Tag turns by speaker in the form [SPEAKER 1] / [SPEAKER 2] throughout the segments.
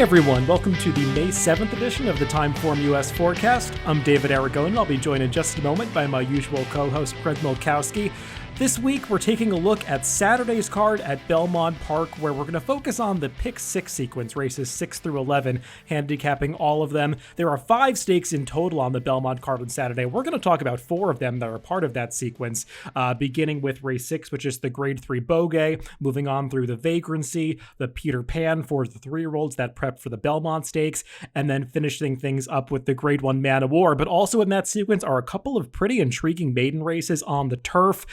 [SPEAKER 1] everyone, welcome to the May 7th edition of the TimeformUS Forecast. I'm David Aragon, and I'll be joined in just a moment by my usual co-host, Greg Milkowski. This week, we're taking a look at Saturday's card at Belmont Park, where we're going to focus on the Pick 6 sequence, races 6 through 11, handicapping all of them. There are 5 stakes in total on the Belmont card on Saturday. We're going to talk about 4 of them that are part of that sequence, beginning with race 6, which is the Grade 3 Bogey, moving on through the Vagrancy, the Peter Pan for the 3-year-olds that prep for the Belmont Stakes, and then finishing things up with the Grade 1 Man of War. But also in that sequence are a couple of pretty intriguing maiden races on the turf,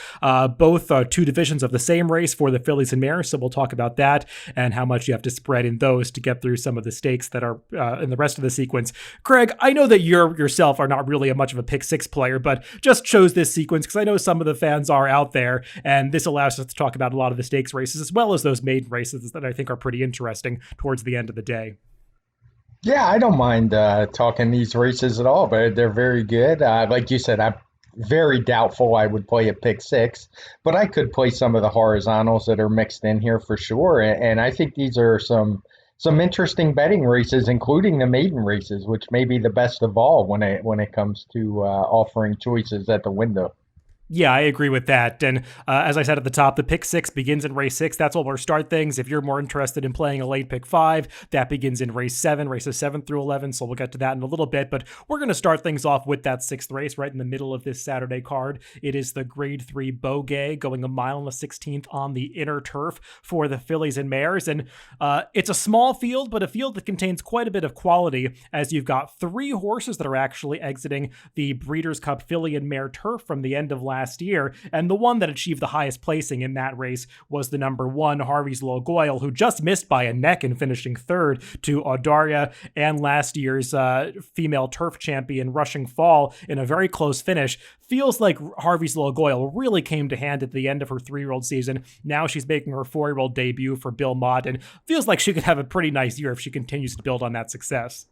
[SPEAKER 1] both 2 divisions of the same race for the fillies and mares, so we'll talk about that and how much you have to spread in those to get through some of the stakes that are in the rest of the sequence. Craig, I know that you yourself are not really much of a Pick 6 player, but just chose this sequence because I know some of the fans are out there, and this allows us to talk about a lot of the stakes races as well as those maiden races that I think are pretty interesting towards the end of the day.
[SPEAKER 2] Yeah, I don't mind talking these races at all, but they're very good. Like you said, I'm very doubtful I would play a Pick 6, but I could play some of the horizontals that are mixed in here for sure. And I think these are some interesting betting races, including the maiden races, which may be the best of all when it comes to offering choices at the window.
[SPEAKER 1] Yeah, I agree with that. And as I said at the top, the Pick 6 begins in race 6. That's where we'll start things. If you're more interested in playing a late Pick 5, that begins in race 7, races 7 through 11. So we'll get to that in a little bit. But we're going to start things off with that 6th race right in the middle of this Saturday card. It is the Grade 3 Bogey going 1 mile and a 16th on the inner turf for the fillies and mares. And it's a small field, but a field that contains quite a bit of quality, as you've got 3 horses that are actually exiting the Breeders' Cup filly and mare turf from the end of last year, and the one that achieved the highest placing in that race was the number 1 Harvey's Little Goyle, who just missed by a neck in finishing 3rd to Audaria and last year's female turf champion Rushing Fall in a very close finish. Feels like Harvey's Little Goyle really came to hand at the end of her 3-year-old season. Now she's making her 4-year-old debut for Bill Mott, and feels like she could have a pretty nice year if she continues to build on that success.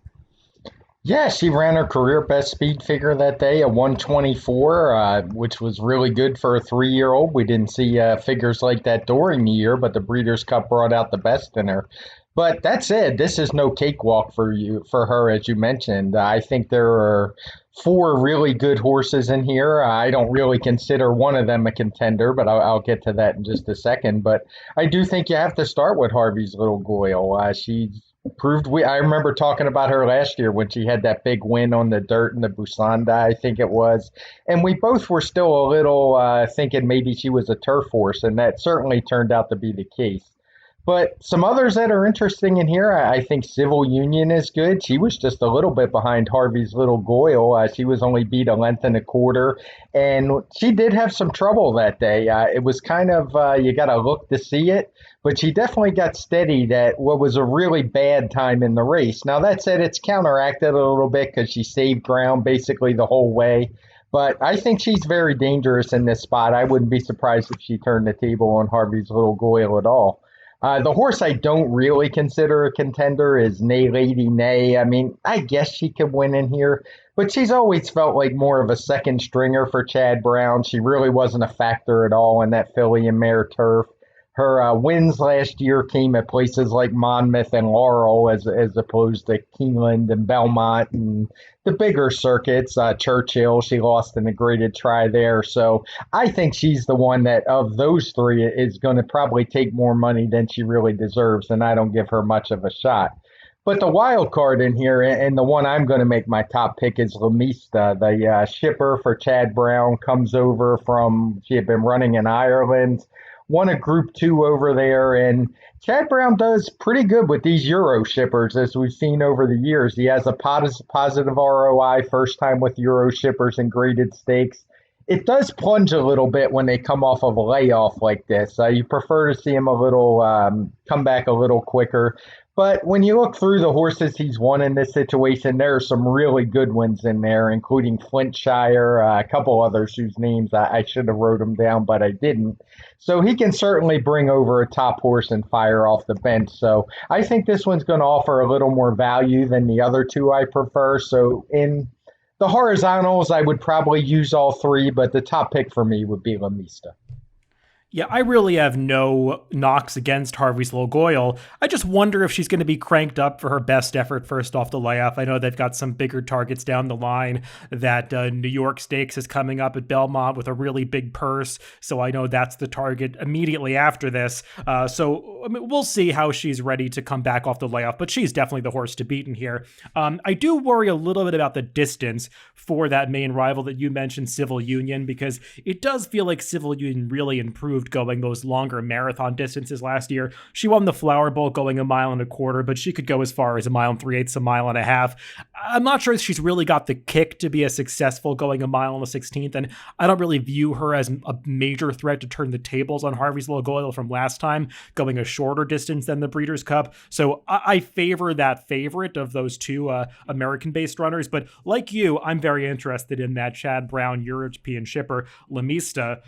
[SPEAKER 2] Yeah, she ran her career best speed figure that day, a 124, which was really good for a 3-year-old. We didn't see figures like that during the year, but the Breeders' Cup brought out the best in her. But that said, this is no cakewalk for her, as you mentioned. I think there are 4 really good horses in here. I don't really consider one of them a contender, but I'll get to that in just a second. But I do think you have to start with Harvey's Little Goyle. She's proved I remember talking about her last year when she had that big win on the dirt in the Busanda, I think it was. And we both were still a little thinking maybe she was a turf horse, and that certainly turned out to be the case. But some others that are interesting in here, I think Civil Union is good. She was just a little bit behind Harvey's Little Goyle. She was only beat 1 1/4 lengths, and she did have some trouble that day. It was kind of, you got to look to see it, but she definitely got steadied at what was a really bad time in the race. Now, that said, it's counteracted a little bit because she saved ground basically the whole way. But I think she's very dangerous in this spot. I wouldn't be surprised if she turned the table on Harvey's Little Goyle at all. The horse I don't really consider a contender is Nay Lady Nay. I mean, I guess she could win in here, but she's always felt like more of a second stringer for Chad Brown. She really wasn't a factor at all in that filly and mare turf. Her wins last year came at places like Monmouth and Laurel as opposed to Keeneland and Belmont and the bigger circuits. Churchill, she lost in the graded try there. So I think she's the one that of those 3 is going to probably take more money than she really deserves, and I don't give her much of a shot. But the wild card in here, and the one I'm going to make my top pick, is Lamista. The shipper for Chad Brown comes over from, she had been running in Ireland, won a Group 2 over there, and Chad Brown does pretty good with these Euro shippers, as we've seen over the years. He has a positive ROI first time with Euro shippers and graded stakes. It does plunge a little bit when they come off of a layoff like this. You prefer to see him a little come back a little quicker. But when you look through the horses he's won in this situation, there are some really good ones in there, including Flintshire, a couple others whose names I should have wrote them down, but I didn't. So he can certainly bring over a top horse and fire off the bench. So I think this one's going to offer a little more value than the other 2 I prefer. So in the horizontals, I would probably use all 3, but the top pick for me would be Lamista.
[SPEAKER 1] Yeah, I really have no knocks against Harvey's Logoyle. I just wonder if she's going to be cranked up for her best effort first off the layoff. I know they've got some bigger targets down the line. That New York Stakes is coming up at Belmont with a really big purse, so I know that's the target immediately after this. So I mean, we'll see how she's ready to come back off the layoff, but she's definitely the horse to beat in here. I do worry a little bit about the distance for that main rival that you mentioned, Civil Union, because it does feel like Civil Union really improved going those longer marathon distances last year. She won the Flower Bowl going 1.25 miles, but she could go as far as 1.3 miles, 1.5 miles. I'm not sure if she's really got the kick to be as successful going 1 mile and a 16th, and I don't really view her as a major threat to turn the tables on Harvey's Logoyle from last time, going a shorter distance than the Breeders' Cup. So I favor that favorite of those two American-based runners, but like you, I'm very interested in that Chad Brown European shipper, Lamista.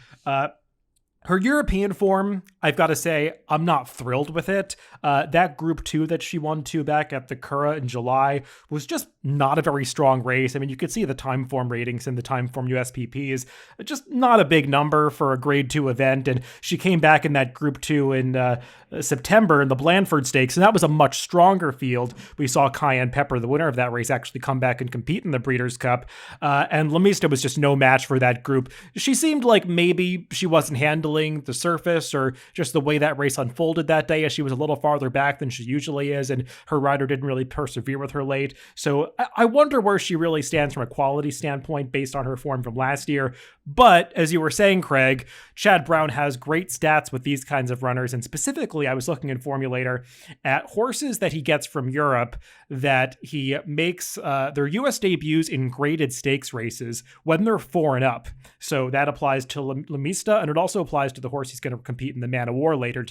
[SPEAKER 1] Her European form, I've got to say, I'm not thrilled with it. That Group 2 that she won to back at the Curragh in July was just not a very strong race. I mean, you could see the Timeform ratings and the TimeformUS PPs, just not a big number for a Grade 2 event. And she came back in that Group 2 in September in the Blandford Stakes, and that was a much stronger field. We saw Cayenne Pepper, the winner of that race, actually come back and compete in the Breeders' Cup. And Lamista was just no match for that group. She seemed like maybe she wasn't handling the surface or just the way that race unfolded that day, as she was a little farther back than she usually is, and her rider didn't really persevere with her late. So I wonder where she really stands from a quality standpoint based on her form from last year. But as you were saying, Craig, Chad Brown has great stats with these kinds of runners, and specifically I was looking in Formulator at horses that he gets from Europe that he makes their US debuts in graded stakes races when they're 4 and up. So that applies to Lamista, and it also applies to the horse he's going to compete in the Man of War later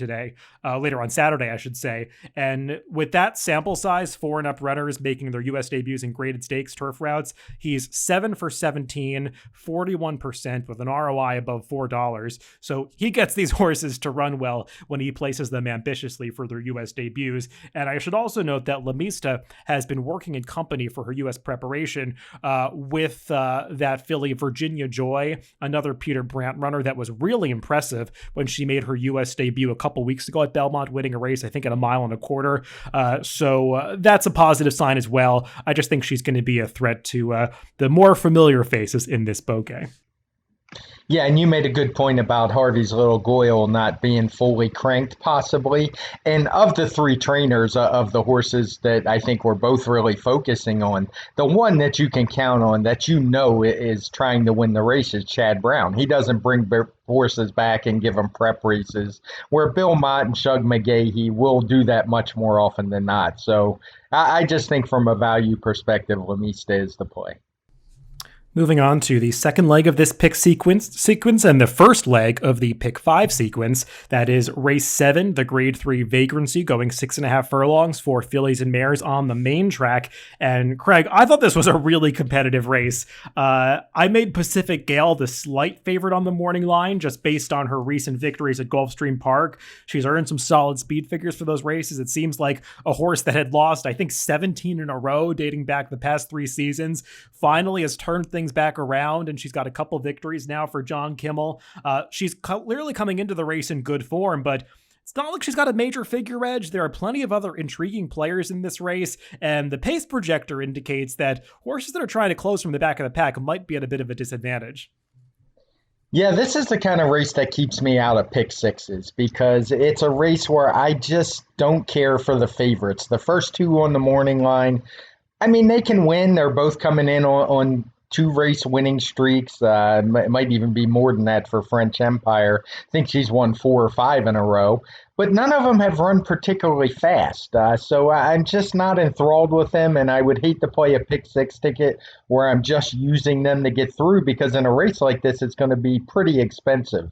[SPEAKER 1] on Saturday, I should say. And with that sample size, 4 and up runners making their US debuts in graded stakes turf routes, he's 7 for 17, 41% with an ROI above $4. So he gets these horses to run well when he places them ambitiously for their US debuts. And I should also note that Lamista has been working in company for her US preparation with that filly Virginia Joy, another Peter Brandt runner that was really impressive when she made her US debut a couple weeks ago at Belmont, winning a race, I think, at 1.25 miles. So that's a positive sign as well. I just think she's going to be a threat to the more familiar faces in this bouquet.
[SPEAKER 2] Yeah, and you made a good point about Harvey's Logoyle not being fully cranked, possibly. And of the 3 trainers of the horses that I think we're both really focusing on, the one that you can count on that is trying to win the race is Chad Brown. He doesn't bring horses back and give them prep races, where Bill Mott and Shug McGahee will do that much more often than not. So I just think from a value perspective, Lamista is the play.
[SPEAKER 1] Moving on to the second leg of this pick sequence and the first leg of the pick 5 sequence. That is race 7, the grade 3 vagrancy, going 6.5 furlongs for fillies and mares on the main track. And Craig, I thought this was a really competitive race. I made Pacific Gale the slight favorite on the morning line, just based on her recent victories at Gulfstream Park. She's earned some solid speed figures for those races. It seems like a horse that had lost, I think, 17 in a row dating back the past 3 seasons finally has turned things back around, and she's got a couple victories now for John Kimmel. She's clearly coming into the race in good form, but it's not like she's got a major figure edge. There are plenty of other intriguing players in this race, and the pace projector indicates that horses that are trying to close from the back of the pack might be at a bit of a disadvantage.
[SPEAKER 2] Yeah, this is the kind of race that keeps me out of pick 6s, because it's a race where I just don't care for the favorites. The first 2 on the morning line, I mean, they can win. They're both coming in on 2 race winning streaks. It might even be more than that for French Empire. I think she's won 4 or 5 in a row. But none of them have run particularly fast. So I'm just not enthralled with them, and I would hate to play a pick 6 ticket where I'm just using them to get through, because in a race like this, it's going to be pretty expensive.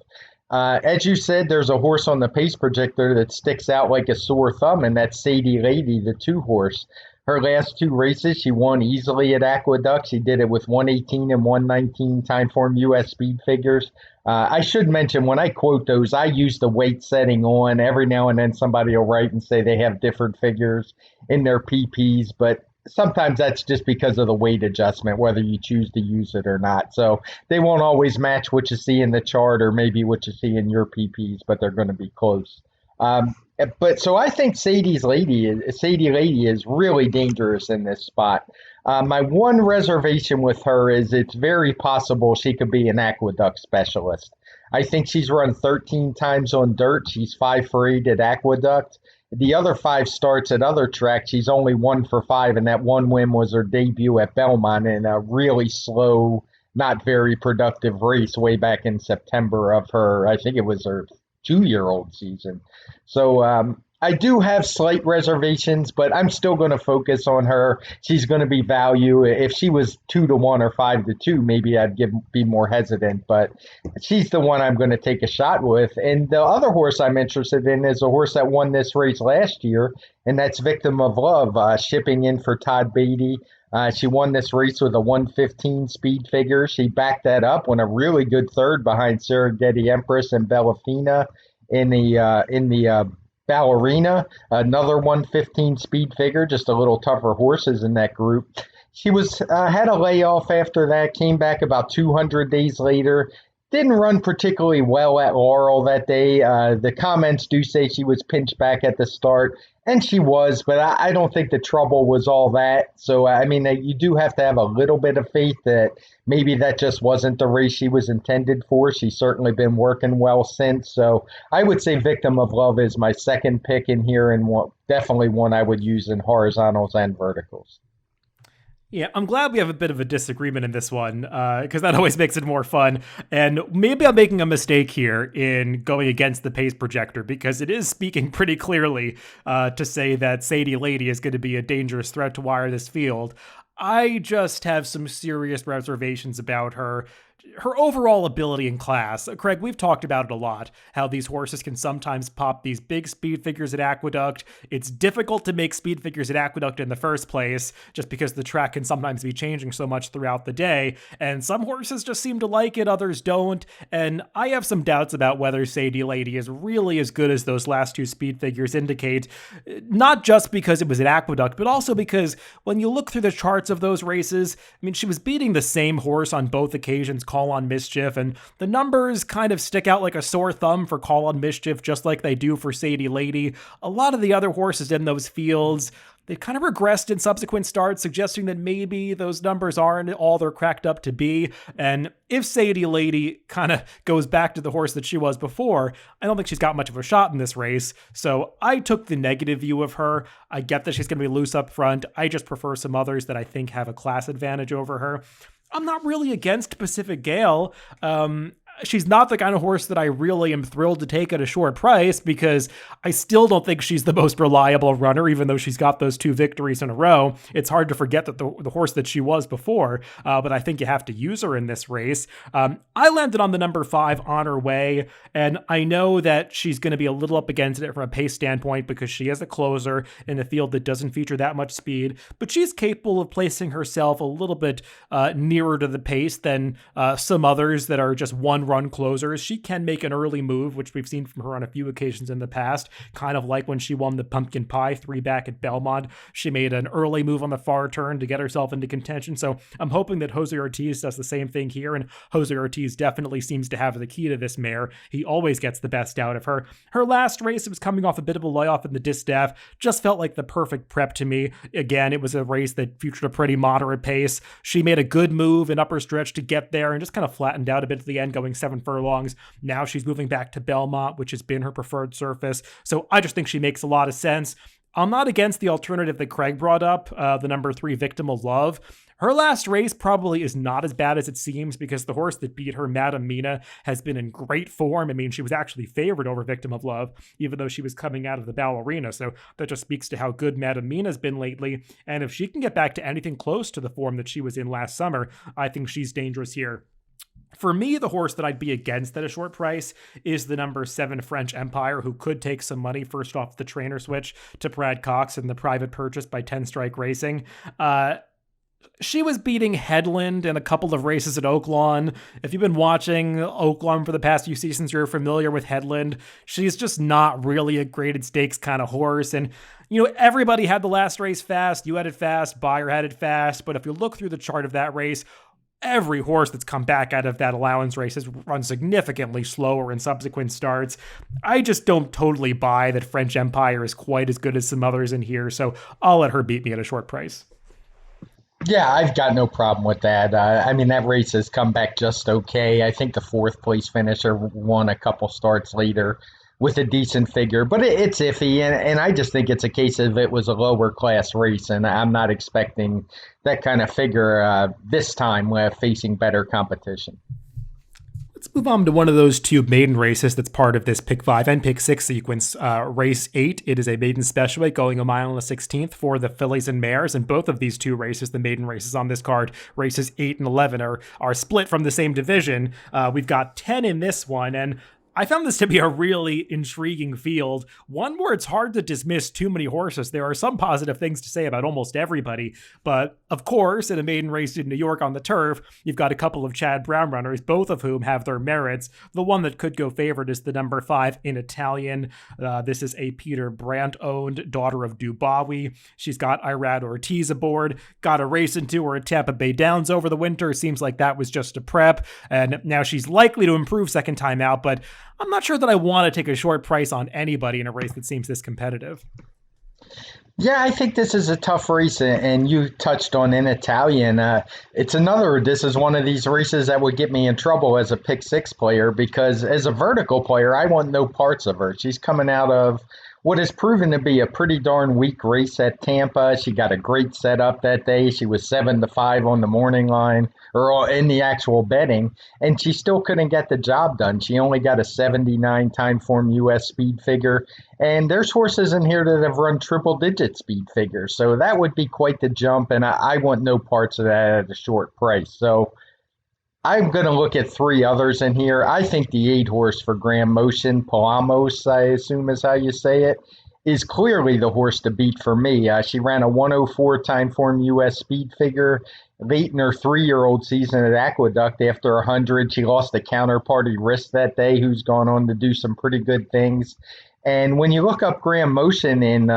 [SPEAKER 2] As you said, there's a horse on the pace projector that sticks out like a sore thumb, and that's Sadie Lady, the 2 horse. Her last 2 races, she won easily at Aqueduct. She did it with 118 and 119 TimeformUS speed figures. I should mention, when I quote those, I use the weight setting on. Every now and then somebody will write and say they have different figures in their PPs, but sometimes that's just because of the weight adjustment, whether you choose to use it or not. So they won't always match what you see in the chart or maybe what you see in your PPs, but they're going to be close. But so I think Sadie Lady is really dangerous in this spot. My one reservation with her is it's very possible she could be an aqueduct specialist. I think she's run 13 times on dirt. She's 5 for 8 at aqueduct. The other 5 starts at other tracks, she's only 1 for 5, and that one win was her debut at Belmont in a really slow, not very productive race way back in September of her, I think it was her 2-year-old season. So I do have slight reservations, but I'm still going to focus on her. She's going to be value. If she was 2-1 or 5-2, maybe be more hesitant, but she's the one I'm going to take a shot with. And the other horse I'm interested in is a horse that won this race last year, and that's Victim of Love, shipping in for Todd Beatty. She won this race with a 115 speed figure. She backed that up, won a really good third behind Serengeti Empress and Bellafina in the Ballerina, another 115 speed figure, just a little tougher horses in that group. She was had a layoff after that, came back about 200 days later. Didn't run particularly well at Laurel that day. The comments do say she was pinched back at the start, and she was, but I don't think the trouble was all that. So, I mean, you do have to have a little bit of faith that maybe that just wasn't the race she was intended for. She's certainly been working well since. So I would say Victim of Love is my second pick in here, and definitely one I would use in horizontals and verticals.
[SPEAKER 1] Yeah, I'm glad we have a bit of a disagreement in this one, because that always makes it more fun. And maybe I'm making a mistake here in going against the pace projector, because it is speaking pretty clearly to say that Sadie Lady is going to be a dangerous threat to wire this field. I just have some serious reservations about her overall ability in class. Craig, we've talked about it a lot, how these horses can sometimes pop these big speed figures at Aqueduct. It's difficult to make speed figures at Aqueduct in the first place, just because the track can sometimes be changing so much throughout the day, and some horses just seem to like it, others don't, and I have some doubts about whether Sadie Lady is really as good as those last 2 speed figures indicate, not just because it was at Aqueduct, but also because when you look through the charts of those races, I mean, she was beating the same horse on both occasions, Call on Mischief, and the numbers kind of stick out like a sore thumb for Call on Mischief, just like they do for Sadie Lady. A lot of the other horses in those fields, they kind of regressed in subsequent starts, suggesting that maybe those numbers aren't all they're cracked up to be. And if Sadie Lady kind of goes back to the horse that she was before, I don't think she's got much of a shot in this race. So I took the negative view of her. I get that she's going to be loose up front. I just prefer some others that I think have a class advantage over her. I'm not really against Pacific Gale. She's not the kind of horse that I really am thrilled to take at a short price, because I still don't think she's the most reliable runner, even though she's got those 2 victories in a row. It's hard to forget that the horse that she was before, but I think you have to use her in this race. I landed on the number 5, On Her Way, and I know that she's going to be a little up against it from a pace standpoint because she is a closer in a field that doesn't feature that much speed, but she's capable of placing herself a little bit nearer to the pace than some others that are just one-run closers. She can make an early move, which we've seen from her on a few occasions in the past, kind of like when she won the Pumpkin Pie 3 back at Belmont. She made an early move on the far turn to get herself into contention, so I'm hoping that Jose Ortiz does the same thing here, and Jose Ortiz definitely seems to have the key to this mare. He always gets the best out of her. Her last race, it was coming off a bit of a layoff in the distaff, just felt like the perfect prep to me. Again, it was a race that featured a pretty moderate pace. She made a good move in upper stretch to get there and just kind of flattened out a bit at the end, going 7 furlongs. Now she's moving back to Belmont, which has been her preferred surface. So I just think she makes a lot of sense. I'm not against the alternative that Craig brought up, the number 3 Victim of Love. Her last race probably is not as bad as it seems, because the horse that beat her, Madam Mina, has been in great form. I mean, she was actually favored over Victim of Love, even though she was coming out of the Ballerina. So that just speaks to how good Madam Mina's been lately. And if she can get back to anything close to the form that she was in last summer, I think she's dangerous here. For me, the horse that I'd be against at a short price is the number 7 French Empire, who could take some money first off the trainer switch to Brad Cox in the private purchase by 10 Strike Racing. She was beating Headland in a couple of races at Oaklawn. If you've been watching Oaklawn for the past few seasons, you're familiar with Headland. She's just not really a graded stakes kind of horse. And, everybody had the last race fast. You had it fast. Beyer had it fast. But if you look through the chart of that race, every horse that's come back out of that allowance race has run significantly slower in subsequent starts. I just don't totally buy that French Empire is quite as good as some others in here. So I'll let her beat me at a short price.
[SPEAKER 2] Yeah, I've got no problem with that. That race has come back just okay. I think the fourth place finisher won a couple starts later with a decent figure, but it's iffy, and I just think it's a case of it was a lower class race, and I'm not expecting that kind of figure this time facing better competition.
[SPEAKER 1] Let's move on to one of those two maiden races that's part of this pick 5 and pick 6 sequence. Race 8, it is a maiden special weight going 1 mile and a 16th for the fillies and mares. And both of these two races, the maiden races on this card, races 8 and 11, are split from the same division. We've got 10 in this one, and I found this to be a really intriguing field, one where it's hard to dismiss too many horses. There are some positive things to say about almost everybody, but of course, in a maiden race in New York on the turf, you've got a couple of Chad Brown runners, both of whom have their merits. The one that could go favored is the number 5 in Italian. This is a Peter Brandt-owned daughter of Dubawi. She's got Irad Ortiz aboard, got a race into her at Tampa Bay Downs over the winter. Seems like that was just a prep, and now she's likely to improve second time out, but I'm not sure that I want to take a short price on anybody in a race that seems this competitive.
[SPEAKER 2] Yeah, I think this is a tough race, and you touched on in Italian. This is one of these races that would get me in trouble as a pick 6 player, because as a vertical player, I want no parts of her. She's coming out of what has proven to be a pretty darn weak race at Tampa. She got a great setup that day. She was 7-5 on the morning line, or in the actual betting, and she still couldn't get the job done. She only got a 79 TimeformUS speed figure, and there's horses in here that have run triple-digit speed figures, so that would be quite the jump, and I want no parts of that at a short price. So I'm going to look at 3 others in here. I think the 8 horse for Graham Motion, Palamos, I assume is how you say it, is clearly the horse to beat for me. She ran a 104 TimeformUS speed figure late in her 3-year-old season at Aqueduct. After 100, she lost a counterparty wrist that day, who's gone on to do some pretty good things. And when you look up Graham Motion in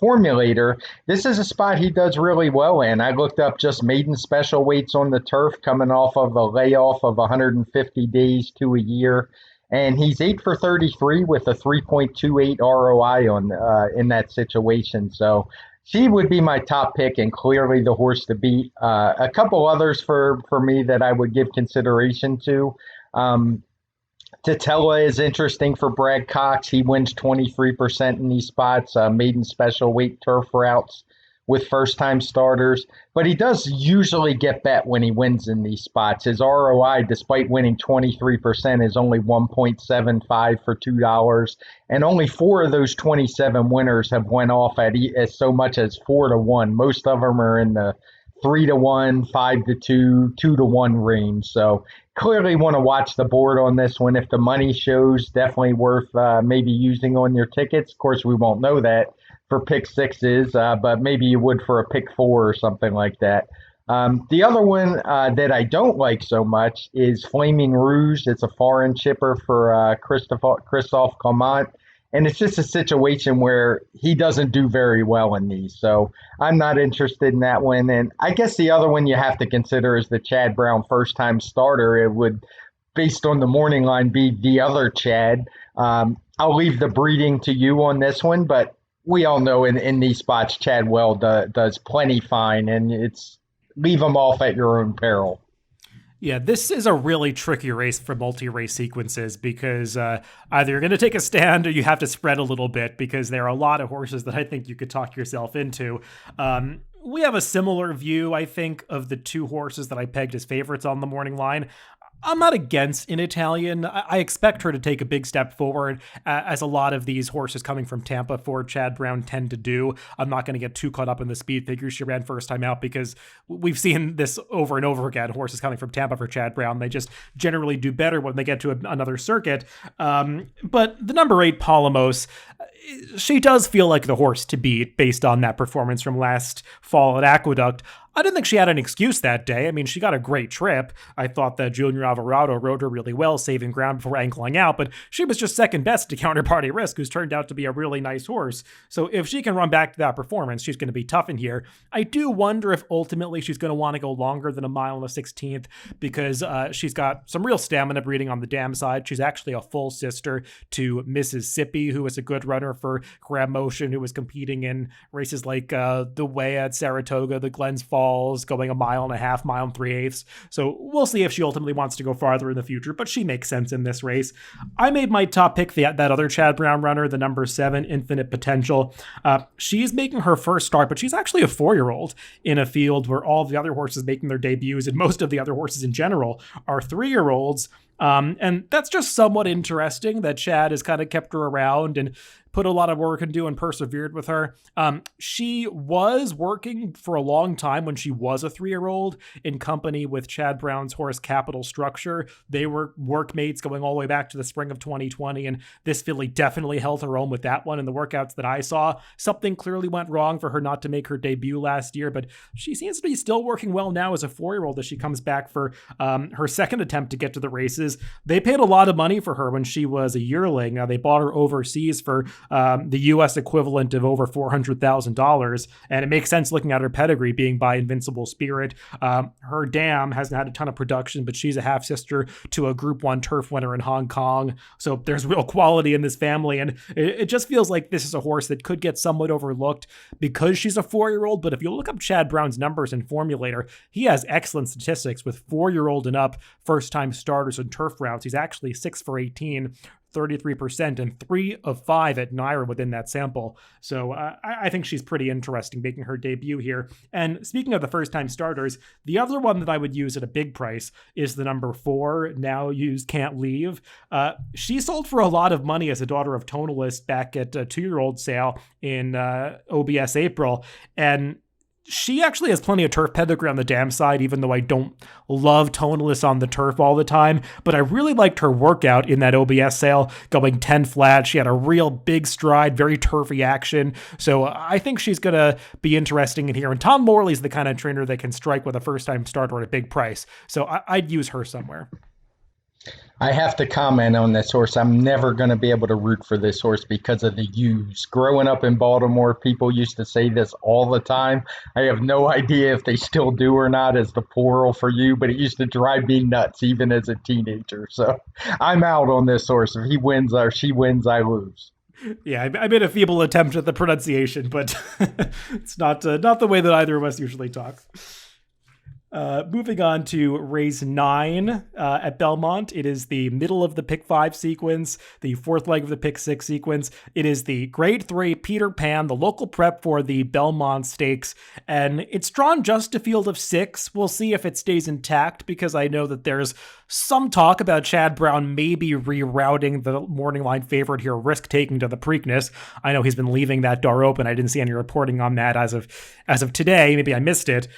[SPEAKER 2] Formulator, this is a spot he does really well in. I looked up just maiden special weights on the turf coming off of a layoff of 150 days to a year, and he's 8 for 33 with a 3.28 ROI on in that situation. So she would be my top pick and clearly the horse to beat. A couple others for me that I would give consideration to. Titella is interesting for Brad Cox. He wins 23% in these spots, maiden special weight turf routes with first-time starters. But he does usually get bet when he wins in these spots. His ROI, despite winning 23%, is only 1.75 for $2. And only 4 of those 27 winners have went off at as so much as 4-1. Most of them are in the 3-1, 5-2, 2-1 range. So clearly want to watch the board on this one. If the money shows, definitely worth maybe using on your tickets. Of course, we won't know that for pick 6s, but maybe you would for a pick 4 or something like that. The other one that I don't like so much is Flaming Rouge. It's a foreign chipper for Christophe Clement. And it's just a situation where he doesn't do very well in these. So I'm not interested in that one. And I guess the other one you have to consider is the Chad Brown first-time starter. It would, based on the morning line, be the other Chad. I'll leave the breeding to you on this one, but we all know in these spots Chadwell does plenty fine, and it's leave them off at your own peril.
[SPEAKER 1] Yeah, this is a really tricky race for multi-race sequences because either you're going to take a stand or you have to spread a little bit because there are a lot of horses that I think you could talk yourself into. We have a similar view, I think, of the 2 horses that I pegged as favorites on the morning line. I'm not against in Italian. I expect her to take a big step forward, as a lot of these horses coming from Tampa for Chad Brown tend to do. I'm not going to get too caught up in the speed figures she ran first time out because we've seen this over and over again. Horses coming from Tampa for Chad Brown, they just generally do better when they get to another circuit. But the number 8, Palamos, she does feel like the horse to beat based on that performance from last fall at Aqueduct. I didn't think she had an excuse that day. I mean, she got a great trip. I thought that Junior Alvarado rode her really well, saving ground before ankling out, but she was just second best to Counterparty Risk, who's turned out to be a really nice horse. So if she can run back to that performance, she's going to be tough in here. I do wonder if ultimately she's going to want to go longer than a mile and a 16th because she's got some real stamina breeding on the dam side. She's actually a full sister to Mississippi, who was a good runner for Grab Motion, who was competing in races like the Way at Saratoga, the Glens Falls, going a mile and a half, mile and 3/8. So we'll see if she ultimately wants to go farther in the future, but she makes sense in this race. I made my top pick that other Chad Brown runner, the number 7, Infinite Potential. She's making her first start, but she's actually a 4-year-old in a field where all the other horses making their debuts, and most of the other horses in general, are 3-year-olds. And that's just somewhat interesting that Chad has kind of kept her around and put a lot of work into and persevered with her. She was working for a long time when she was a 3-year-old in company with Chad Brown's horse Capital Structure. They were workmates going all the way back to the spring of 2020, and this filly definitely held her own with that one in the workouts that I saw. Something clearly went wrong for her not to make her debut last year, but she seems to be still working well now as a 4-year-old as she comes back for her second attempt to get to the races. They paid a lot of money for her when she was a yearling. They bought her overseas for the U.S. equivalent of over $400,000, and it makes sense looking at her pedigree being by Invincible Spirit. Her dam hasn't had a ton of production, but she's a half-sister to a Group 1 turf winner in Hong Kong, so there's real quality in this family, and it just feels like this is a horse that could get somewhat overlooked because she's a 4-year-old, but if you look up Chad Brown's numbers in Formulator, he has excellent statistics with 4-year-old and up first-time starters in turf routes. He's actually 6 for 18, 33%, and 3 of 5 at Naira within that sample. So I think she's pretty interesting making her debut here. And speaking of the first-time starters, the other one that I would use at a big price is the number 4, Now Use Can't Leave. She sold for a lot of money as a daughter of Tonalist back at a 2-year-old sale in OBS April, and she actually has plenty of turf pedigree on the dam side, even though I don't love Tonalist on the turf all the time. But I really liked her workout in that OBS sale, going 10 flat. She had a real big stride, very turfy action. So I think she's going to be interesting in here. And Tom Morley's the kind of trainer that can strike with a first-time starter at a big price. So I'd use her somewhere.
[SPEAKER 2] I have to comment on this horse. I'm never going to be able to root for this horse because of the U's. Growing up in Baltimore, people used to say this all the time. I have no idea if they still do or not as the plural for you, but it used to drive me nuts even as a teenager. So I'm out on this horse. If he wins or she wins, I lose.
[SPEAKER 1] Yeah, I made a feeble attempt at the pronunciation, but it's not the way that either of us usually talk. Moving on to race 9 at Belmont. It is the middle of the pick 5 sequence, the fourth leg of the pick 6 sequence. It is the grade 3 Peter Pan, the local prep for the Belmont Stakes, and it's drawn just a field of 6. We'll see if it stays intact because I know that there's some talk about Chad Brown maybe rerouting the morning line favorite here, Risk Taking, to the Preakness. I know he's been leaving that door open. I didn't see any reporting on that as of today. Maybe I missed it.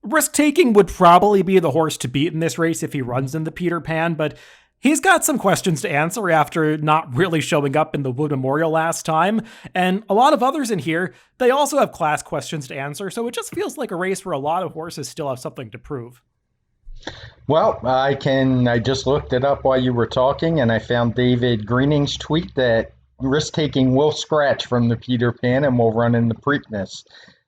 [SPEAKER 1] Risk Taking would probably be the horse to beat in this race if he runs in the Peter Pan, but he's got some questions to answer after not really showing up in the Wood Memorial last time, and a lot of others in here, they also have class questions to answer, so it just feels like a race where a lot of horses still have something to prove.
[SPEAKER 2] Well, I just looked it up while you were talking, and I found David Greening's tweet that Risk Taking will scratch from the Peter Pan and will run in the Preakness.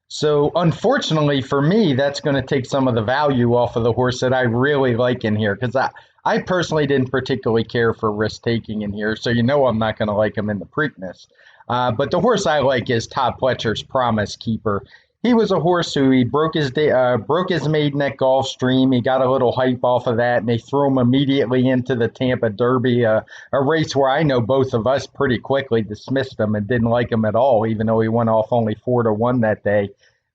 [SPEAKER 2] So unfortunately for me, that's going to take some of the value off of the horse that I really like in here, because I personally didn't particularly care for Risk Taking in here, so I'm not going to like him in the Preakness. But the horse I like is Todd Pletcher's Promise Keeper. He was a horse who he broke his maiden at Gulfstream. He got a little hype off of that, and they threw him immediately into the Tampa Derby, a race where I know both of us pretty quickly dismissed him and didn't like him at all, even though he went off only 4-1 that day.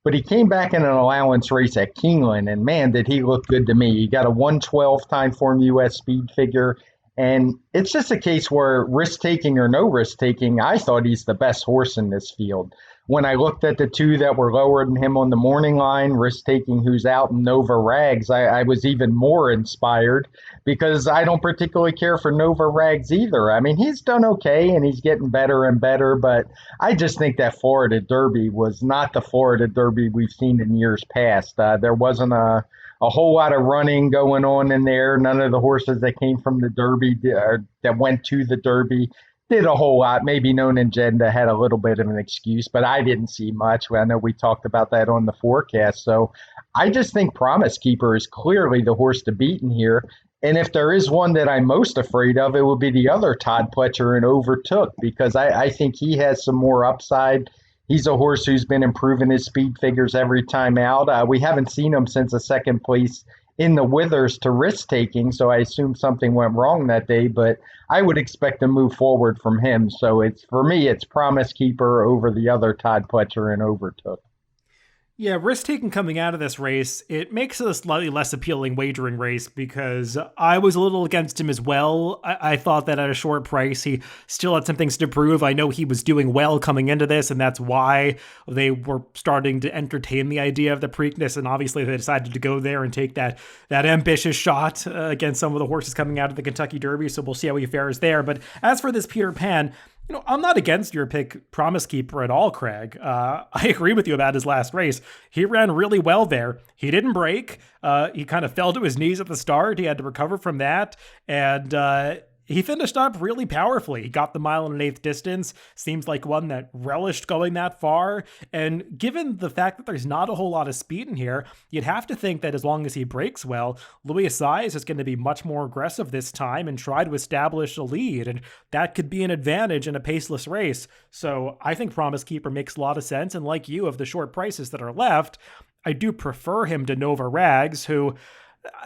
[SPEAKER 2] But he came back in an allowance race at Keeneland, and man, did he look good to me. He got a 112 TimeformUS speed figure, and it's just a case where Risk Taking or no Risk Taking, I thought he's the best horse in this field. when I looked at the two that were lower than him on the morning line, Risk Taking Who's Out and Nova Rags, I was even more inspired because I don't particularly care for Nova Rags either. I mean, he's done okay and he's getting better and better, but I just think that Florida Derby was not the Florida Derby we've seen in years past. There wasn't a whole lot of running going on in there. None of the horses that came from the Derby that went to the Derby did a whole lot. Maybe Known Agenda had a little bit of an excuse, but I didn't see much. I know we talked about that on the forecast. So I just think Promise Keeper is clearly the horse to beat in here. And if there is one that I'm most afraid of, it would be the other Todd Pletcher and Overtook, because I think he has some more upside. He's a horse who's been improving his speed figures every time out. We haven't seen him since a second place in the Withers to Risk Taking, so I assume something went wrong that day, but I would expect to move forward from him. So for me, it's Promise Keeper over the other Todd Pletcher and Overtook.
[SPEAKER 1] Yeah, Risk Taking coming out of this race, it makes it a slightly less appealing wagering race because I was a little against him as well. I thought that at a short price, he still had some things to prove. I know he was doing well coming into this, and that's why they were starting to entertain the idea of the Preakness, and obviously they decided to go there and take that ambitious shot against some of the horses coming out of the Kentucky Derby, so we'll see how he fares there. But as for this Peter Pan, I'm not against your pick, Promise Keeper, at all, Craig. I agree with you about his last race. He ran really well there. He didn't break. He kind of fell to his knees at the start. He had to recover from that. And he finished up really powerfully. He got the 1 1/8 distance. Seems like one that relished going that far. And given the fact that there's not a whole lot of speed in here, you'd have to think that as long as he breaks well, Louis Assayas is going to be much more aggressive this time and try to establish a lead. And that could be an advantage in a paceless race. So I think Promise Keeper makes a lot of sense. And like you, of the short prices that are left, I do prefer him to Nova Rags, who...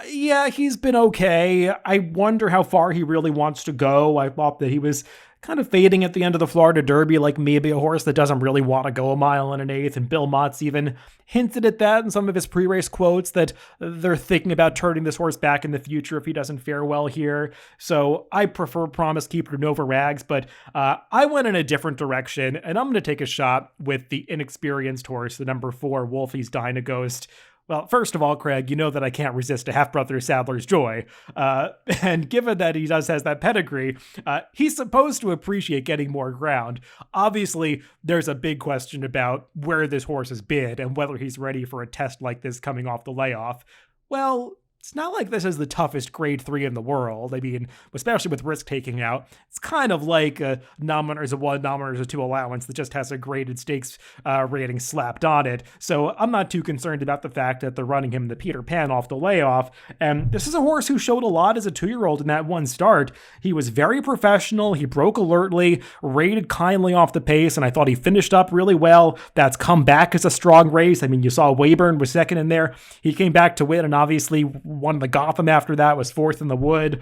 [SPEAKER 1] yeah, he's been okay. I wonder how far he really wants to go. I thought that he was kind of fading at the end of the Florida Derby, like maybe a horse that doesn't really want to go 1 1/8. And Bill Mott's even hinted at that in some of his pre-race quotes, that they're thinking about turning this horse back in the future if he doesn't fare well here. So I prefer Promise Keeper to Nova Rags, but I went in a different direction, and I'm going to take a shot with the inexperienced horse, the number 4, Wolfie's Dynaghost. Well, first of all, Craig, you know that I can't resist a half-brother Sadler's Joy. And given that he has that pedigree, he's supposed to appreciate getting more ground. Obviously, there's a big question about where this horse has been and whether he's ready for a test like this coming off the layoff. Well, it's not like this is the toughest grade 3 in the world. I mean, especially with Risk Taking out, it's kind of like a nominators of 1, nominators of 2 allowance that just has a graded stakes rating slapped on it. So I'm not too concerned about the fact that they're running him the Peter Pan off the layoff. And this is a horse who showed a lot as a 2-year-old in that one start. He was very professional. He broke alertly, rated kindly off the pace, and I thought he finished up really well. That's come back as a strong race. I mean, you saw Weyburn was second in there. He came back to win, and obviously won the Gotham after that, was 4th in the Wood.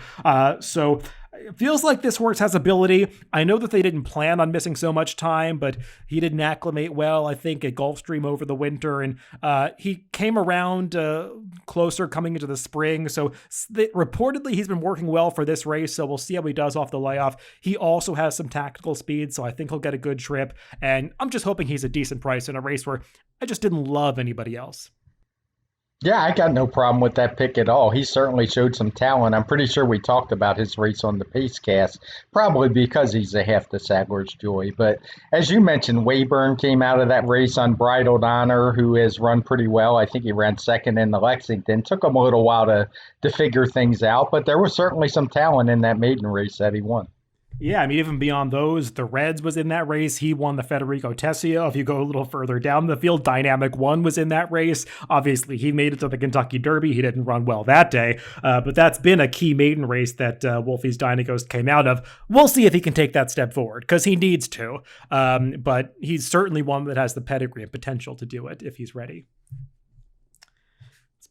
[SPEAKER 1] So it feels like this horse has ability. I know that they didn't plan on missing so much time, but he didn't acclimate well, I think, at Gulfstream over the winter. And he came around closer coming into the spring. So reportedly, he's been working well for this race. So we'll see how he does off the layoff. He also has some tactical speed, so I think he'll get a good trip. And I'm just hoping he's a decent price in a race where I just didn't love anybody else.
[SPEAKER 2] Yeah, I got no problem with that pick at all. He certainly showed some talent. I'm pretty sure we talked about his race on the Pacecast, probably because he's a half the Sadler's Joy. But as you mentioned, Weyburn came out of that race Unbridled Honor, who has run pretty well. I think he ran second in the Lexington. Took him a little while to figure things out, but there was certainly some talent in that maiden race that he won.
[SPEAKER 1] Yeah, I mean, even beyond those, the Reds was in that race. He won the Federico Tessio. If you go a little further down the field, Dynamic One was in that race. Obviously, he made it to the Kentucky Derby. He didn't run well that day, but that's been a key maiden race that Wolfie's Dynaghost came out of. We'll see if he can take that step forward, because he needs to, but he's certainly one that has the pedigree and potential to do it if he's ready.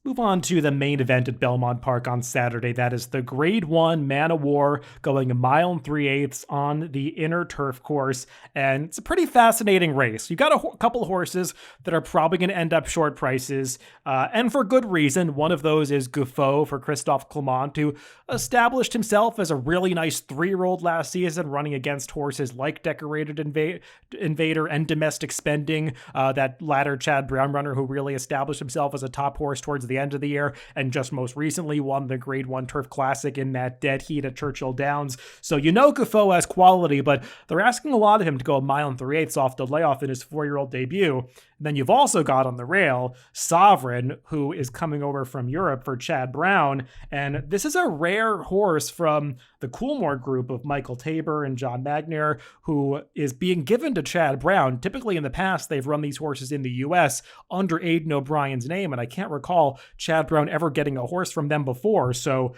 [SPEAKER 1] Move on to the main event at Belmont Park on Saturday. That is the Grade 1 Man of War going a mile and 3/8 on the inner turf course. And it's a pretty fascinating race. You got a couple of horses that are probably going to end up short prices, and for good reason. One of those is Guffaut for Christophe Clement, who established himself as a really nice 3-year-old last season, running against horses like Decorated Invader and Domestic Spending, that latter Chad Brown runner who really established himself as a top horse towards the end of the year, and just most recently won the Grade 1 Turf Classic in that dead heat at Churchill Downs. So Guffaut has quality, but they're asking a lot of him to go a mile and 3/8 off the layoff in his 4-year-old debut. Then you've also got on the rail Sovereign, who is coming over from Europe for Chad Brown. And this is a rare horse from the Coolmore group of Michael Tabor and John Magnier, who is being given to Chad Brown. Typically in the past, they've run these horses in the U.S. under Aidan O'Brien's name, and I can't recall Chad Brown ever getting a horse from them before. So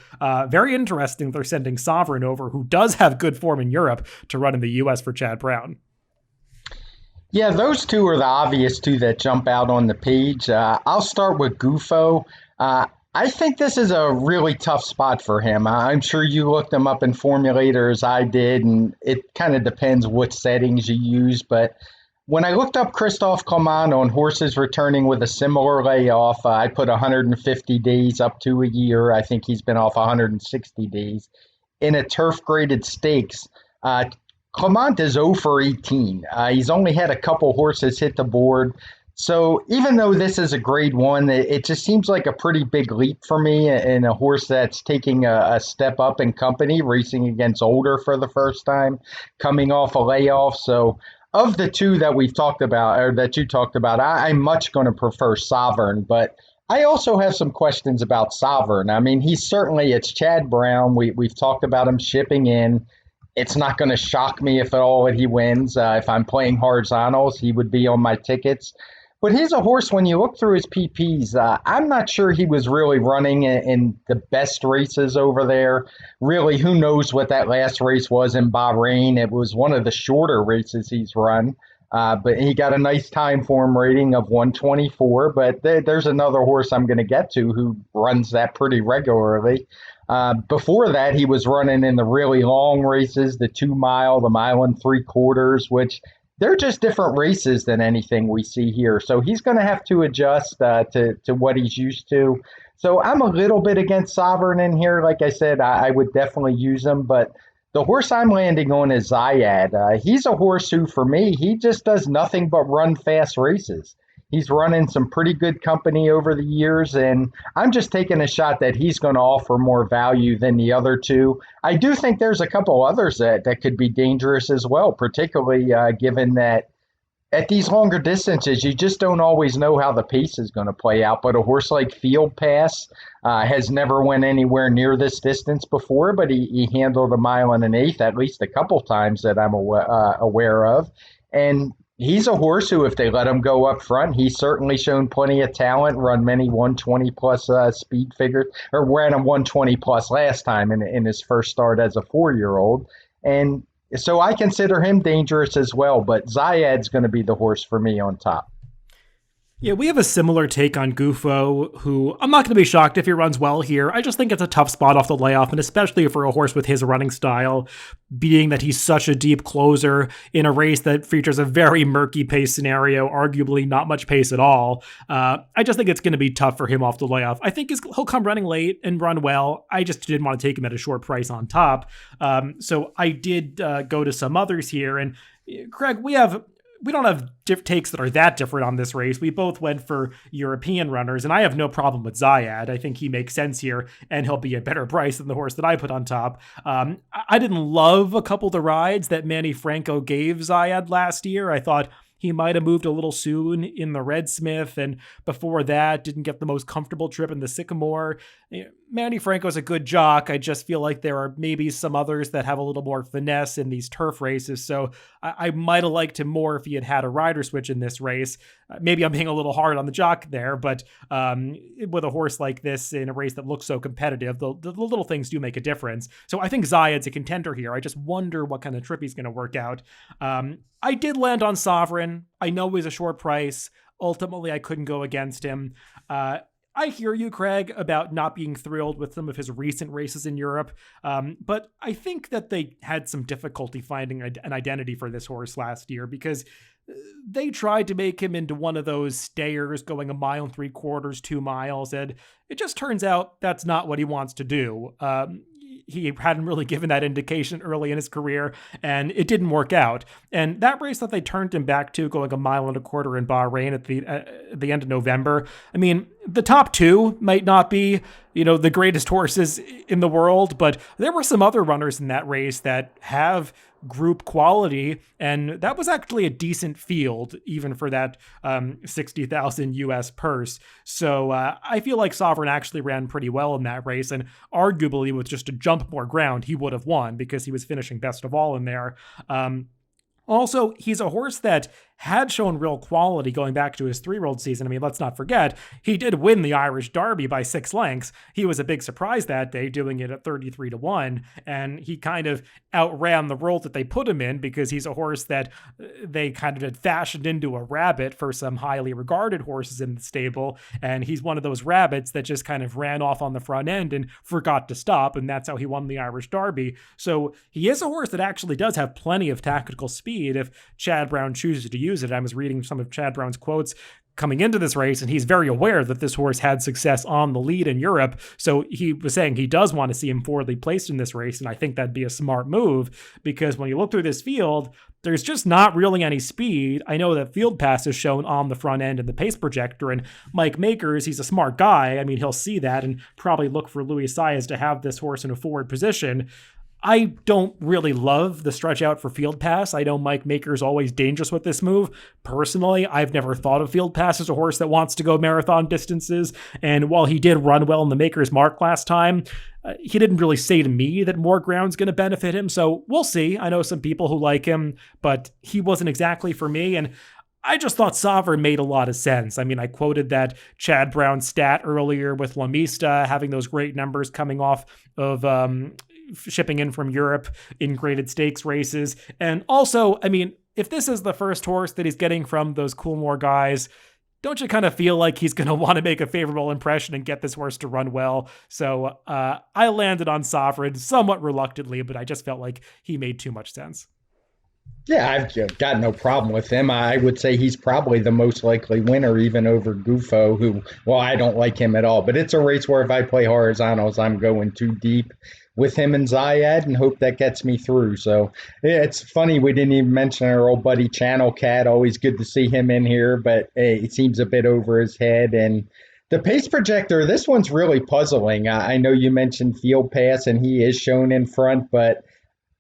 [SPEAKER 1] very interesting they're sending Sovereign over, who does have good form in Europe, to run in the U.S. for Chad Brown.
[SPEAKER 2] Yeah, those two are the obvious two that jump out on the page. I'll start with Guffaut. I think this is a really tough spot for him. I'm sure you looked him up in Formulator as I did, and it kind of depends what settings you use. But when I looked up Christophe Clement on horses returning with a similar layoff, I put 150 days up to a year. I think he's been off 160 days. In a turf-graded stakes, Clement is 0 for 18. He's only had a couple horses hit the board. So even though this is a Grade 1, it just seems like a pretty big leap for me in a horse that's taking a step up in company, racing against older for the first time, coming off a layoff. So of the two that we've talked about, or that you talked about, I'm much going to prefer Sovereign. But I also have some questions about Sovereign. I mean, it's Chad Brown. We've talked about him shipping in. It's not going to shock me if at all that he wins. If I'm playing horizontals, he would be on my tickets. But he's a horse, when you look through his PPs, I'm not sure he was really running in the best races over there. Really, who knows what that last race was in Bahrain. It was one of the shorter races he's run. But he got a nice time form rating of 124. But there's another horse I'm going to get to who runs that pretty regularly. Before that, he was running in the really long races, the 2 mile, the 1.75 miles, which they're just different races than anything we see here. So he's going to have to adjust to what he's used to. So I'm a little bit against Sovereign in here. Like I said, I would definitely use him. But the horse I'm landing on is Zayad. He's a horse who, for me, he just does nothing but run fast races. He's running some pretty good company over the years, and I'm just taking a shot that he's going to offer more value than the other two. I do think there's a couple others that could be dangerous as well, particularly given that at these longer distances, you just don't always know how the pace is going to play out. But a horse like Field Pass has never went anywhere near this distance before, but he handled 1 1/8 at least a couple times that I'm aware of. And he's a horse who, if they let him go up front, he's certainly shown plenty of talent, run many 120-plus speed figures, or ran a 120-plus last time in his first start as a 4-year-old. And so I consider him dangerous as well, but Zayad's going to be the horse for me on top.
[SPEAKER 1] Yeah, we have a similar take on Guffaut, who I'm not going to be shocked if he runs well here. I just think it's a tough spot off the layoff, and especially for a horse with his running style, being that he's such a deep closer in a race that features a very murky pace scenario, arguably not much pace at all. I just think it's going to be tough for him off the layoff. I think he'll come running late and run well. I just didn't want to take him at a short price on top. So I did go to some others here. And Craig, we don't have takes that are that different on this race. We both went for European runners, and I have no problem with Zayad. I think he makes sense here, and he'll be a better price than the horse that I put on top. I didn't love a couple of the rides that Manny Franco gave Zayad last year. I thought he might have moved a little soon in the Red Smith, and before that, didn't get the most comfortable trip in the Sycamore. Manny Franco's a good jock. I just feel like there are maybe some others that have a little more finesse in these turf races, so I might have liked him more if he had a rider switch in this race. Maybe I'm being a little hard on the jock there, but with a horse like this in a race that looks so competitive, the little things do make a difference. So I think Zayad's a contender here. I just wonder what kind of trip he's going to work out. I did land on Sovereign. I know he's a short price. Ultimately, I couldn't go against him. I hear you, Craig, about not being thrilled with some of his recent races in Europe, but I think that they had some difficulty finding an identity for this horse last year because they tried to make him into one of those stayers going a mile and 3/4, 2 miles, and it just turns out that's not what he wants to do. He hadn't really given that indication early in his career, and it didn't work out. And that race that they turned him back to, going a mile and 1/4 in Bahrain at the end of November, I mean, the top two might not be, the greatest horses in the world, but there were some other runners in that race that have group quality, and that was actually a decent field, even for that 60,000 US purse. So I feel like Sovereign actually ran pretty well in that race, and arguably with just a jump more ground, he would have won because he was finishing best of all in there. Also, he's a horse that had shown real quality going back to his 3-year-old season. I mean, let's not forget, he did win the Irish Derby by 6 lengths. He was a big surprise that day, doing it at 33-1, and he kind of outran the role that they put him in because he's a horse that they kind of had fashioned into a rabbit for some highly regarded horses in the stable, and he's one of those rabbits that just kind of ran off on the front end and forgot to stop, and that's how he won the Irish Derby. So he is a horse that actually does have plenty of tactical speed if Chad Brown chooses to use it. I was reading some of Chad Brown's quotes coming into this race, and he's very aware that this horse had success on the lead in Europe. So he was saying he does want to see him forwardly placed in this race, and I think that'd be a smart move because when you look through this field, there's just not really any speed. I know that Field Pass is shown on the front end in the pace projector, and Mike Makers, he's a smart guy. I mean, he'll see that and probably look for Luis Saez to have this horse in a forward position. I don't really love the stretch out for Field Pass. I know Mike Maker's always dangerous with this move. Personally, I've never thought of Field Pass as a horse that wants to go marathon distances. And while he did run well in the Maker's Mark last time, he didn't really say to me that more ground's going to benefit him. So we'll see. I know some people who like him, but he wasn't exactly for me. And I just thought Sovereign made a lot of sense. I mean, I quoted that Chad Brown stat earlier with La Mista having those great numbers coming off of shipping in from Europe in graded stakes races. And also, I mean, if this is the first horse that he's getting from those Coolmore guys, don't you kind of feel like he's going to want to make a favorable impression and get this horse to run well? So I landed on Sovereign somewhat reluctantly, but I just felt like he made too much sense.
[SPEAKER 2] Yeah, I've got no problem with him. I would say he's probably the most likely winner, even over Gufo, who, well, I don't like him at all. But it's a race where if I play horizontals, I'm going too deep with him and Zayed and hope that gets me through. So yeah, it's funny we didn't even mention our old buddy Channel Cat. Always good to see him in here, but it seems a bit over his head. And the pace projector, this one's really puzzling. I know you mentioned Field Pass and he is shown in front, but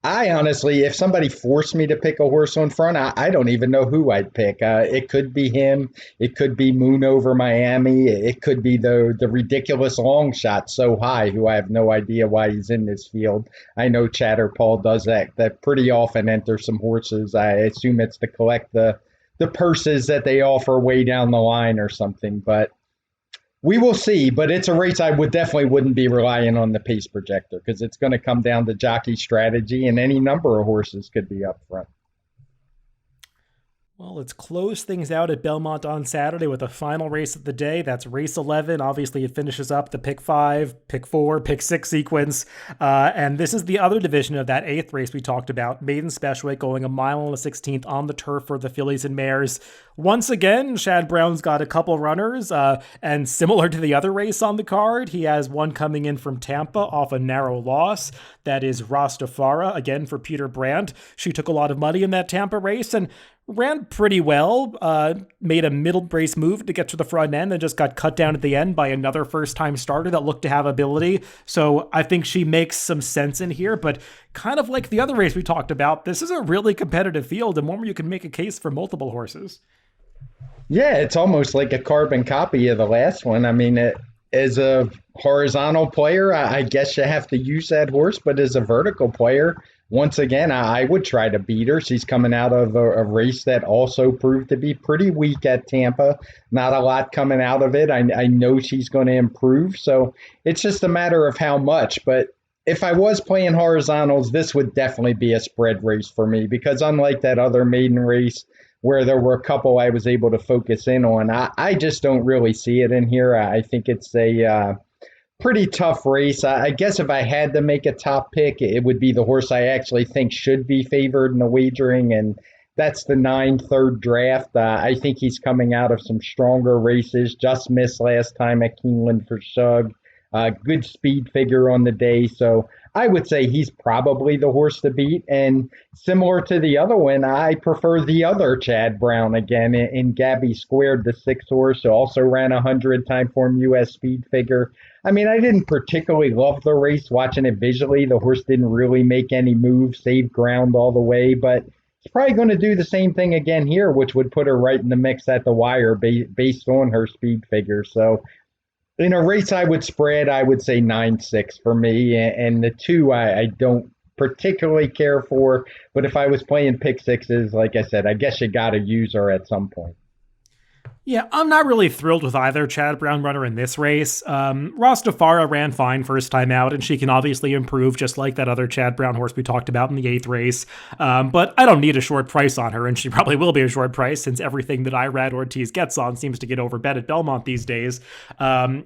[SPEAKER 2] I honestly, if somebody forced me to pick a horse on front, I don't even know who I'd pick. It could be him. It could be Moon Over Miami. It could be the ridiculous long shot So High, who I have no idea why he's in this field. I know Chatter Paul does that pretty often enter some horses. I assume it's to collect the purses that they offer way down the line or something. But we will see, but it's a race I definitely wouldn't be relying on the pace projector because it's going to come down to jockey strategy, and any number of horses could be up front.
[SPEAKER 1] Well, let's close things out at Belmont on Saturday with a final race of the day. That's race 11. Obviously, it finishes up the pick 5, pick 4, pick 6 sequence. And this is the other division of that 8th race we talked about. Maiden Specialweight going a mile and a 16th on the turf for the fillies and mares. Once again, Chad Brown's got a couple runners, and similar to the other race on the card, he has one coming in from Tampa off a narrow loss. That is Rastafara, again for Peter Brandt. She took a lot of money in that Tampa race and ran pretty well, made a middle brace move to get to the front end and just got cut down at the end by another first-time starter that looked to have ability. So I think she makes some sense in here, but kind of like the other race we talked about, this is a really competitive field and one where you can make a case for multiple horses.
[SPEAKER 2] Yeah, it's almost like a carbon copy of the last one. I mean, as a horizontal player, I guess you have to use that horse, but as a vertical player, once again, I would try to beat her. She's coming out of a race that also proved to be pretty weak at Tampa. Not a lot coming out of it. I know she's going to improve, so it's just a matter of how much. But if I was playing horizontals, this would definitely be a spread race for me because unlike that other maiden race where there were a couple I was able to focus in on. I just don't really see it in here. I think it's a pretty tough race. I guess if I had to make a top pick, it would be the horse I actually think should be favored in the wagering, and that's the 9 third draft. I think he's coming out of some stronger races. Just missed last time at Keeneland for Shug. Good speed figure on the day. So I would say he's probably the horse to beat. And similar to the other one, I prefer the other Chad Brown again in Gabby Squared, the 6th horse, who also ran 100 TimeformUS speed figure. I mean, I didn't particularly love the race watching it visually. The horse didn't really make any moves, save ground all the way, but he's probably going to do the same thing again here, which would put her right in the mix at the wire based on her speed figure. So in a race I would spread, I would say 9-6 for me. And the 2 I don't particularly care for. But if I was playing pick sixes, like I said, I guess you got to use her at some point.
[SPEAKER 1] Yeah, I'm not really thrilled with either Chad Brown runner in this race. Rastafara ran fine first time out, and she can obviously improve just like that other Chad Brown horse we talked about in the 8th race. But I don't need a short price on her, and she probably will be a short price since everything that Irad Ortiz gets on seems to get overbet at Belmont these days. I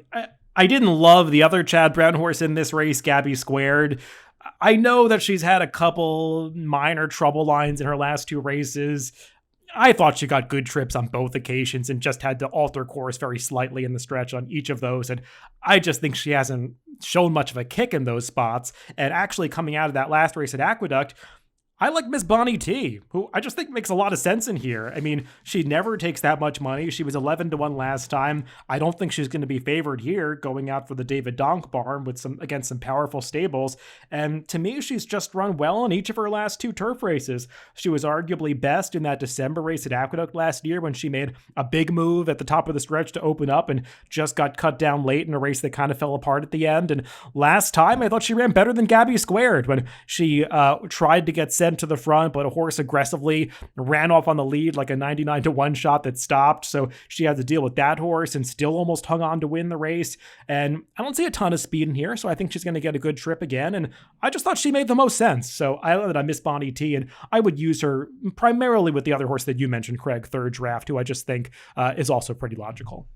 [SPEAKER 1] didn't love the other Chad Brown horse in this race, Gabby Squared. I know that she's had a couple minor trouble lines in her last 2 races. I thought she got good trips on both occasions and just had to alter course very slightly in the stretch on each of those. And I just think she hasn't shown much of a kick in those spots. And actually coming out of that last race at Aqueduct, I like Miss Bonnie T, who I just think makes a lot of sense in here. I mean, she never takes that much money. She was 11-1 last time. I don't think she's going to be favored here going out for the David Donk barn with against some powerful stables. And to me, she's just run well in each of her last 2 turf races. She was arguably best in that December race at Aqueduct last year when she made a big move at the top of the stretch to open up and just got cut down late in a race that kind of fell apart at the end. And last time, I thought she ran better than Gabby Squared when she tried to get sent to the front, but a horse aggressively ran off on the lead like a 99-1 shot that stopped. So she had to deal with that horse and still almost hung on to win the race. And I don't see a ton of speed in here, so I think she's going to get a good trip again. And I just thought she made the most sense. So I love that I miss Bonnie T, and I would use her primarily with the other horse that you mentioned, Craig, 3rd draft, who I just think is also pretty logical.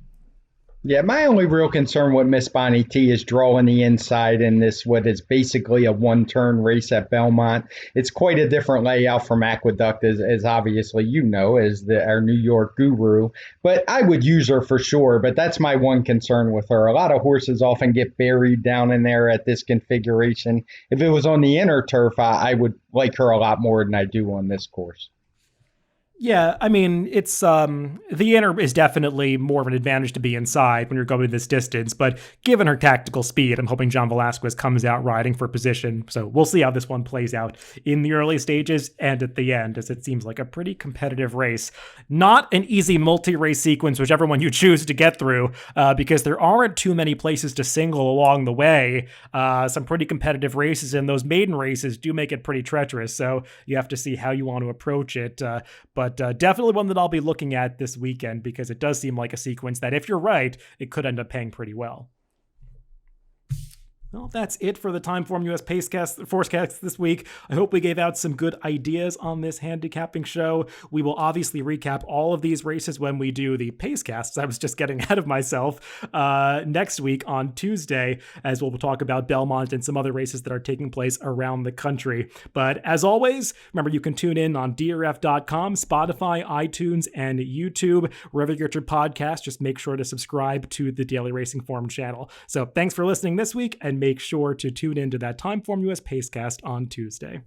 [SPEAKER 2] Yeah, my only real concern with Miss Bonnie T is drawing the inside in this, what is basically a 1-turn race at Belmont. It's quite a different layout from Aqueduct, as obviously you know, as our New York guru. But I would use her for sure, but that's my one concern with her. A lot of horses often get buried down in there at this configuration. If it was on the inner turf, I would like her a lot more than I do on this course.
[SPEAKER 1] Yeah, I mean, it's the inner is definitely more of an advantage to be inside when you're going this distance, but given her tactical speed, I'm hoping John Velasquez comes out riding for position. So we'll see how this one plays out in the early stages and at the end, as it seems like a pretty competitive race. Not an easy multi-race sequence, whichever one you choose to get through, because there aren't too many places to single along the way. Some pretty competitive races, and those maiden races do make it pretty treacherous, so you have to see how you want to approach it. But definitely one that I'll be looking at this weekend, because it does seem like a sequence that, if you're right, it could end up paying pretty well. Well, that's it for the TimeformUS Forecast this week. I hope we gave out some good ideas on this handicapping show. We will obviously recap all of these races when we do the Pacecasts. I was just getting ahead of myself next week on Tuesday, as we'll talk about Belmont and some other races that are taking place around the country. But as always, remember you can tune in on DRF.com, Spotify, iTunes, and YouTube. Wherever you get your podcast, just make sure to subscribe to the Daily Racing Form channel. So thanks for listening this week, and make sure to tune into that TimeformUS Pacecast on Tuesday.